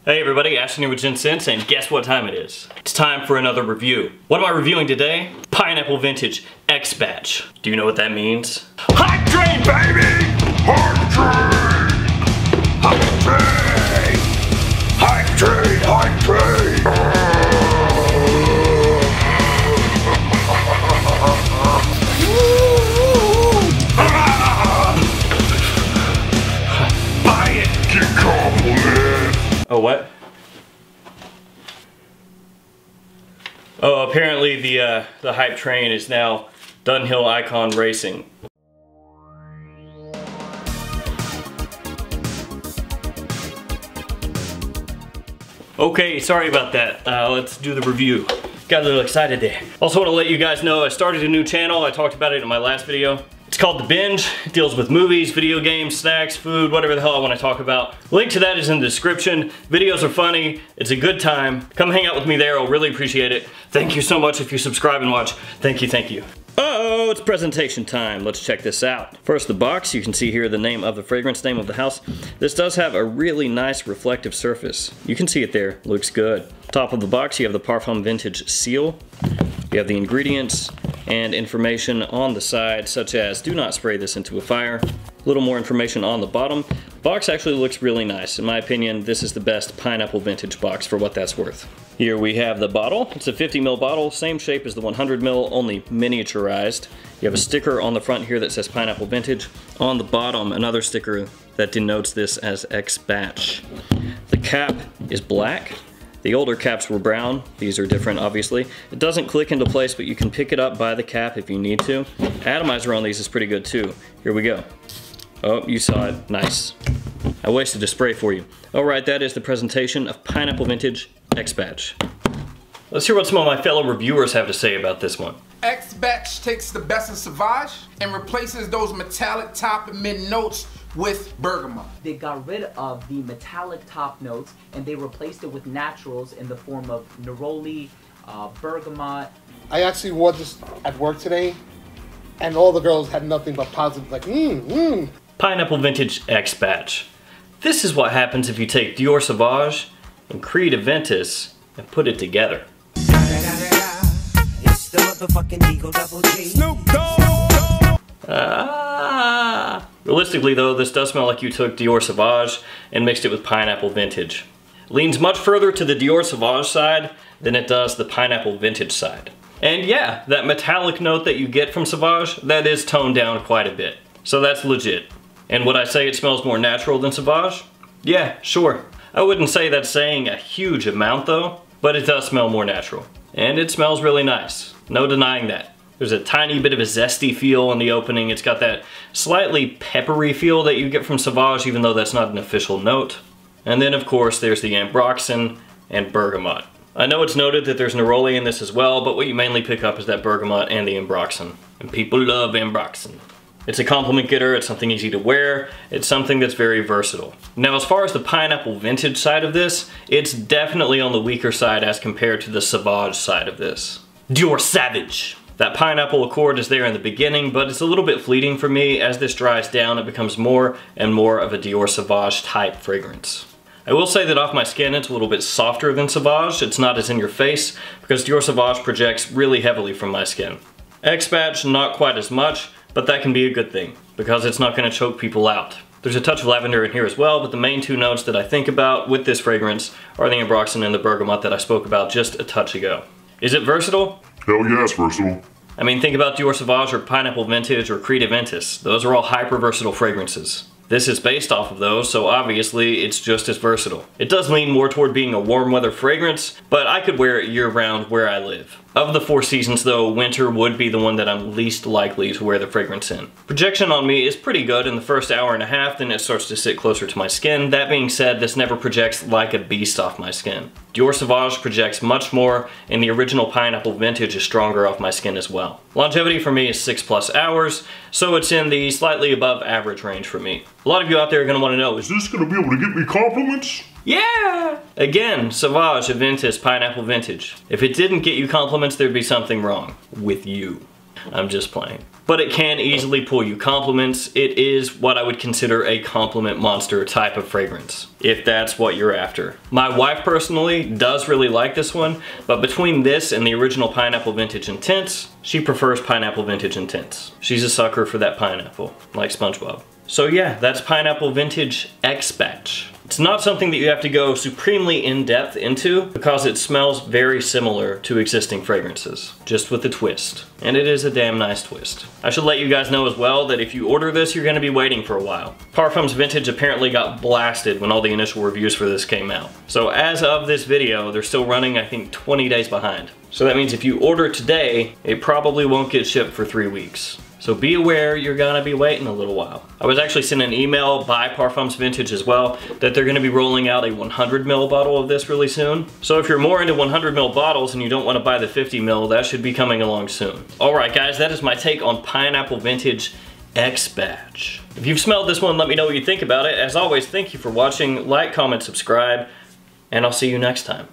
Hey everybody, Ashton here with Gents, and guess what time it is? It's time for another review. What am I reviewing today? Pineapple Vintage X Batch. Do you know what that means? Hype train, baby! Hype train! Hype train! Hype train! Hype train! Buy it! Get compliment! Oh, what? Oh, apparently the hype train is now Dunhill Icon Racing. Okay, sorry about that. Let's do the review. Got a little excited there. Also want to let you guys know I started a new channel. I talked about it in my last video. It's called The Binge. It deals with movies, video games, snacks, food, whatever the hell I want to talk about. Link to that is in the description. Videos are funny. It's a good time. Come hang out with me there. I'll really appreciate it. Thank you so much if you subscribe and watch. Thank you, thank you. Uh-oh, it's presentation time. Let's check this out. First, the box. You can see here the name of the fragrance, name of the house. This does have a really nice reflective surface. You can see it there. Looks good. Top of the box, you have the Parfum Vintage seal. You have the ingredients and information on the side, such as do not spray this into a fire. A little more information on the bottom. Box actually looks really nice. In my opinion, this is the best Pineapple Vintage box for what that's worth. Here we have the bottle. It's a 50 ml bottle, same shape as the 100 ml, only miniaturized. You have a sticker on the front here that says Pineapple Vintage. On the bottom, another sticker that denotes this as X Batch. The cap is black. The older caps were brown. These are different, obviously. It doesn't click into place, but you can pick it up by the cap if you need to. Atomizer on these is pretty good too. Here we go. Oh, you saw it. Nice. I wasted a spray for you. Alright, that is the presentation of Pineapple Vintage X Batch. Let's hear what some of my fellow reviewers have to say about this one. X Batch takes the best of Sauvage and replaces those metallic top and mid notes with bergamot. They got rid of the metallic top notes and they replaced it with naturals in the form of neroli, bergamot. I actually wore this at work today and all the girls had nothing but positive, like, Pineapple Vintage X Batch. This is what happens if you take Dior Sauvage and Creed Aventus and put it together. It's the motherfucking Eagle Double G. Snoop Dogg. Realistically though, this does smell like you took Dior Sauvage and mixed it with Pineapple Vintage. Leans much further to the Dior Sauvage side than it does the Pineapple Vintage side. And yeah, that metallic note that you get from Sauvage, that is toned down quite a bit. So that's legit. And would I say it smells more natural than Sauvage? Yeah, sure. I wouldn't say that's saying a huge amount though, but it does smell more natural. And it smells really nice. No denying that. There's a tiny bit of a zesty feel in the opening. It's got that slightly peppery feel that you get from Sauvage, even though that's not an official note. And then of course there's the ambroxan and bergamot. I know it's noted that there's neroli in this as well, but what you mainly pick up is that bergamot and the ambroxan. And people love ambroxan. It's a compliment getter, it's something easy to wear, it's something that's very versatile. Now as far as the Pineapple Vintage side of this, it's definitely on the weaker side as compared to the Sauvage side of this. Dior Sauvage. That pineapple accord is there in the beginning, but it's a little bit fleeting for me. As this dries down, it becomes more and more of a Dior Sauvage type fragrance. I will say that off my skin, it's a little bit softer than Sauvage. It's not as in your face, because Dior Sauvage projects really heavily from my skin. X Batch, not quite as much, but that can be a good thing, because it's not going to choke people out. There's a touch of lavender in here as well, but the main two notes that I think about with this fragrance are the ambroxan and the bergamot that I spoke about just a touch ago. Is it versatile? Hell yeah, it's versatile. I mean, think about Dior Sauvage or Pineapple Vintage or Creed Aventus. Those are all hyper versatile fragrances. This is based off of those, so obviously it's just as versatile. It does lean more toward being a warm weather fragrance, but I could wear it year round where I live. Of the four seasons though, winter would be the one that I'm least likely to wear the fragrance in. Projection on me is pretty good in the first hour and a half, then it starts to sit closer to my skin. That being said, this never projects like a beast off my skin. Dior Sauvage projects much more, and the original Pineapple Vintage is stronger off my skin as well. Longevity for me is 6+ hours, so it's in the slightly above average range for me. A lot of you out there are going to want to know, Is this gonna be able to get me compliments? yeah! Again, Sauvage, Aventus, Pineapple Vintage. If it didn't get you compliments, there'd be something wrong with you. I'm just playing. but it can easily pull you compliments. It is what I would consider a compliment monster type of fragrance, if that's what you're after. My wife personally does really like this one, but between this and the original Pineapple Vintage Intense, she prefers Pineapple Vintage Intense. She's a sucker for that pineapple, like SpongeBob. So yeah, that's Pineapple Vintage X Batch. It's not something that you have to go supremely in-depth into because it smells very similar to existing fragrances, just with a twist. And it is a damn nice twist. I should let you guys know as well that if you order this, you're gonna be waiting for a while. Parfums Vintage apparently got blasted when all the initial reviews for this came out. So as of this video, they're still running, I think, 20 days behind. So that means if you order it today, it probably won't get shipped for 3 weeks. So be aware you're gonna be waiting a little while. I was actually sent an email by Parfums Vintage as well that they're gonna be rolling out a 100 ml bottle of this really soon. So if you're more into 100 ml bottles and you don't wanna buy the 50 ml, that should be coming along soon. All right guys, that is my take on Pineapple Vintage X Batch. If you've smelled this one, let me know what you think about it. As always, thank you for watching. Like, comment, subscribe, and I'll see you next time.